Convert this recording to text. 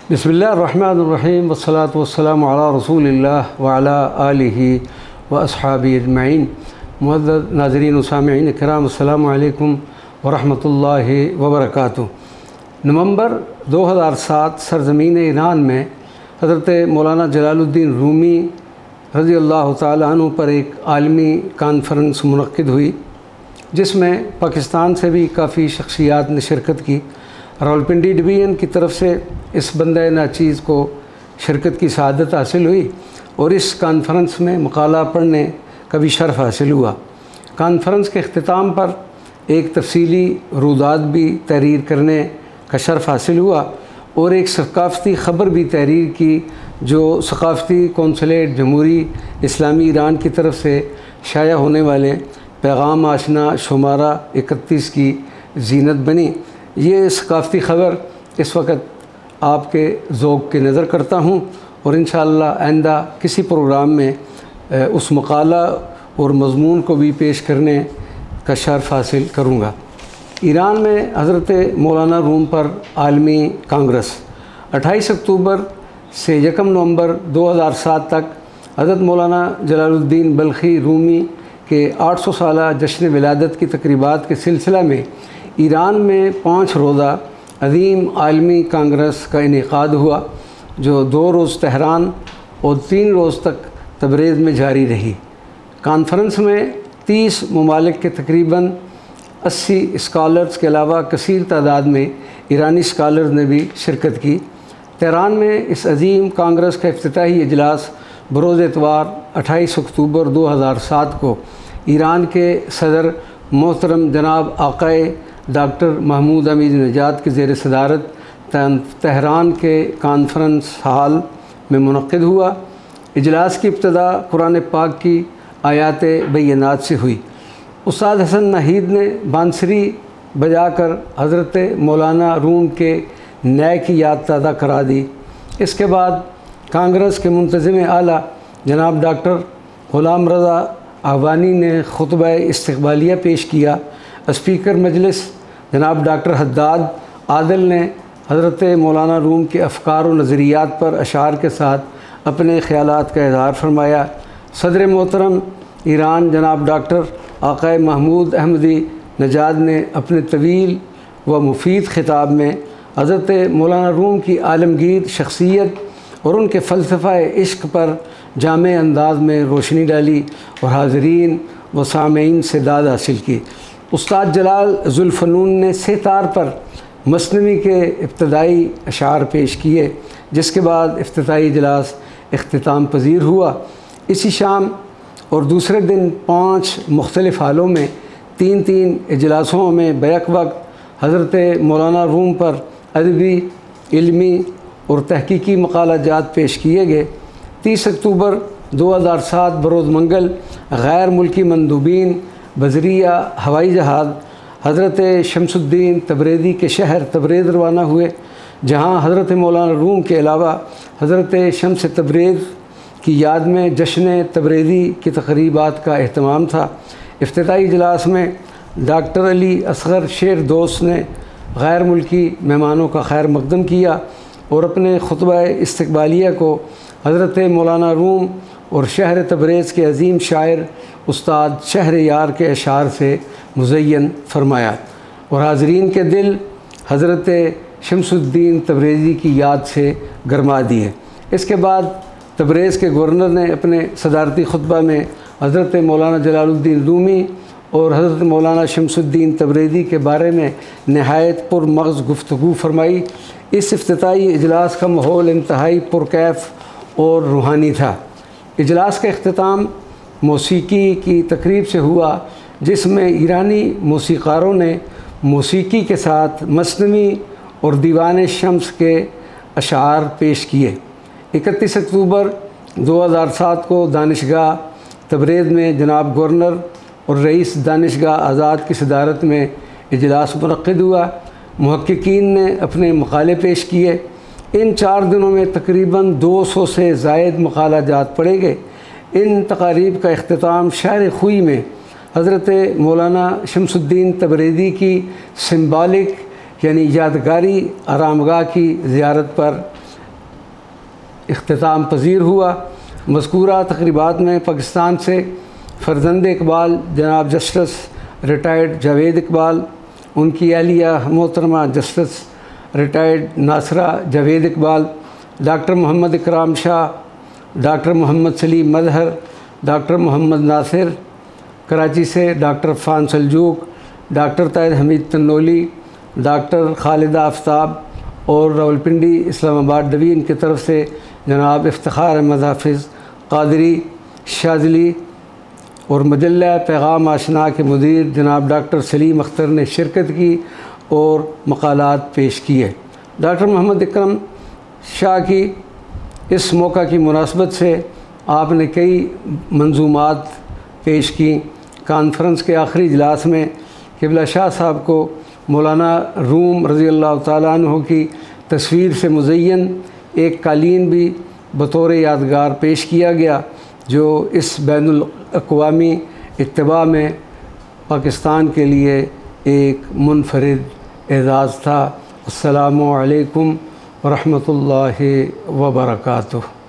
बिस्मिल्लाहिर्रहमानिर्रहीम वस्सलातु वस्सलामु अला रसूलिल्लाह व अला आलिहि व अस्हाबिहि अजमईन। मुअज़्ज़ज़ नाज़रीन व सामिईन किराम, अस्सलामु अलैकुम व रहमतुल्लाहि व बरकातुहू। नवंबर 2007 सरज़मीन ईरान में हज़रत मौलाना जलालुद्दीन रूमी रज़ी अल्लाह तआला अन्हु पर एक आलमी कॉन्फ्रेंस मुनक़्क़िद हुई, जिसमें पाकिस्तान से भी काफ़ी शख्सियात ने शिरकत की। रावलपिंडी डिवीज़न की तरफ से इस बंदे नाचीज़ को शिरकत की सआदत हासिल हुई और इस कॉन्फ्रेंस में मकाला पढ़ने का भी शर्फ़ हासिल हुआ। कॉन्फ्रेंस के अख्तिताम पर एक तफसीली रुदात भी तहरीर करने का शर्फ़ हासिल हुआ और एक सकाफ़ती ख़बर भी तहरीर की, जो सकाफ़ती कौंसलेट जमहूरी इस्लामी ईरान की तरफ से शाया होने वाले पैगाम आशना शुमारा 31 की जीनत बनी। ये सकाफ़ती ख़बर इस वक्त आपके ज़ौक़ की नज़र करता हूँ और इंशाअल्लाह आइंदा किसी प्रोग्राम में उस मकाला और मज़मून को भी पेश करने का शर्फ़ हासिल करूँगा। ईरान में हज़रत मौलाना रूम पर आलमी कांग्रेस 28 अक्टूबर से 1 नवंबर 2007 तक हज़रत मौलाना जलालुद्दीन बल्खी रूमी के 800 साला जश्न विलादत की तक़रीबात के सिलसिला में ईरान में 5 रोज़ा अज़ीम आलमी कांग्रेस का इनेकाद हुआ, जो 2 रोज़ तेहरान और 3 रोज़ तक तबरेज़ में जारी रही। कॉन्फ्रेंस में 30 ममालिक के तकरीबन 80 स्कॉलर्स के अलावा कसीर तादाद में ईरानी स्कॉलर्स ने भी शिरकत की। तेहरान में इस अज़ीम कांग्रेस का इफ्तिताही इजलास बरोज़ एतवार 28 अक्टूबर 2007 को ईरान के सदर मोहतरम जनाब आक़ाए डॉक्टर महमूद अमीद नजात की ज़ेर सदारत तेहरान के कॉन्फ्रेंस हाल में मुनक़्क़िद हुआ। इजलास की इब्तदा कुरान पाक की आयात बैयनात से हुई। उस्ताद हसन नाहिद ने बांसुरी बजाकर हज़रत मौलाना रूम के न्याय की याद ताज़ा करा दी। इसके बाद कांग्रेस के मुंतज़िम आला जनाब डॉक्टर ग़ुलाम रज़ा आवानी ने खुतबा इस्तक़बालिया पेश किया। स्पीकर मजलिस जनाब डॉक्टर हद्दाद आदिल ने हज़रत मौलाना रूम के अफ़कार और नज़रियात पर अशार के साथ अपने ख़यालात का इज़हार फरमाया। सदर मोहतरम ईरान जनाब डॉक्टर आक़ाए महमूद अहमदी नजाद ने अपने तवील व मुफीद ख़िताब में हज़रत मौलाना रूम की आलमगीर शख्सियत और उनके फ़लसफ़ा इश्क़ पर जामे अंदाज में रोशनी डाली और हाज़रीन व सामीन से दाद हासिल की। उस्ताद जलाल ज़ुल्फ़नून ने सेतार पर मसनवी के इब्तदाई अशार पेश किए, जिसके बाद इफ्तिताई इजलास इख्तिताम पज़ीर हुआ। इसी शाम और दूसरे दिन 5 मुख्तलिफ़ हालों में 3-3 इजलासों में बैक वक्त हज़रत मौलाना रूम पर अदबी, इल्मी और तहक़ीक़ी मक़ालाजात पेश किए गए। 30 अक्टूबर 2007 बरोज़ मंगल गैर मुल्की मंदूबीन बज़रिया हवाई जहाज़ हज़रत शमसुद्दीन तबरेज़ी के शहर तबरेज़ रवाना हुए, जहाँ हज़रत मौलाना रूम के अलावा हज़रत शम्स तबरेज़ की याद में जश्न तबरेज़ी की तक़रीबात का एहतमाम था। इफ्तिताई इजलास में डॉक्टर अली असग़र शेर दोस्त ने गैर मुल्की मेहमानों का खैर मक़दम किया और अपने खुतबा इस्तक़बालिया को हज़रत मौलाना रूम और शहर तबरेज़ के अज़ीम शायर उस्ताद शहरयार के अशार से मुज़य्यन फरमाया और हाज़रीन के दिल हज़रत शमसुद्दीन तबरेज़ी की याद से गरमा दिए। इसके बाद तबरेज़ के गवर्नर ने अपने सदारती खुतबा में हज़रत मौलाना जलालुद्दीन रूमी और हज़रत मौलाना शमसुद्दीन तबरेज़ी के बारे में नहायत पुरमग़ज़ गुफ्तगू फरमाई। इस इफ्तिताई इजलास का माहौल इंतहाई पुरकैफ़ और रूहानी था। इजलास का इख्तिताम मौसीकी की तकरीब से हुआ, जिसमें ईरानी मौसीक़ारों ने मौसीकी के साथ मसनवी और दीवान शम्स के अशार पेश किए। 31 अक्टूबर 2007 को दानिशगाह तबरेज़ में जनाब गवर्नर और रईस दानिशगाह आज़ाद की सदारत में इजलास मुनक़्क़िद हुआ। मुहक्किकीन ने अपने मक़ाले पेश किए। इन 4 दिनों में तकरीबन 200 से ज़ायद मक़ालाजात पढ़े गए। इन तक़ारीब का इख्तिताम शहर खुई में हज़रत मौलाना शमसुद्दीन तबरेज़ी की सिम्बॉलिक यानी यादगारी आरामगाह की ज़ियारत पर इख्तिताम पजीर हुआ। मज़कूरा तक़रीबात में पाकिस्तान से फ़र्जंद इकबाल जनाब जस्टिस रिटायर्ड जावेद इकबाल, उनकी अहलिया मोहतरमा justice retired Nasira Javed Iqbal, doctor Mohammad Ikram Shah, doctor Mohammad Saleem Mazhar, doctor Mohammad Nasir Karachi से, doctor Faan Saljuq, doctor Taiyad Hamid Tanoli, doctor Khalida Aftab और रावलपिंडी इस्लामाबाद डवीन की तरफ से जनाब इफ्तिखार अहमद हाफिज़ क़ादरी शाज़ली और मजल्ला पैगाम आशना के मुदीर जनाब डॉक्टर सलीम अख्तर ने शिरकत की और मक़ालात पेश किए। डॉक्टर मोहम्मद इकरम शाह की इस मौका की मुनासबत से आपने कई मंजूमात पेश की। कॉन्फ्रेंस के आखिरी इजलास में क़िबला शाह साहब को मौलाना रूम रज़ी अल्लाह ताला अन्हु की तस्वीर से मुज़य्यन एक कालीन भी बतौर यादगार पेश किया गया, जो इस बैनुल अक़वामी इत्तिबा में पाकिस्तान के लिए एक मुनफरिद एज़ाज़ था। अस्सलामु अलैकुम व रहमतुल्लाहि व बरकातुहू।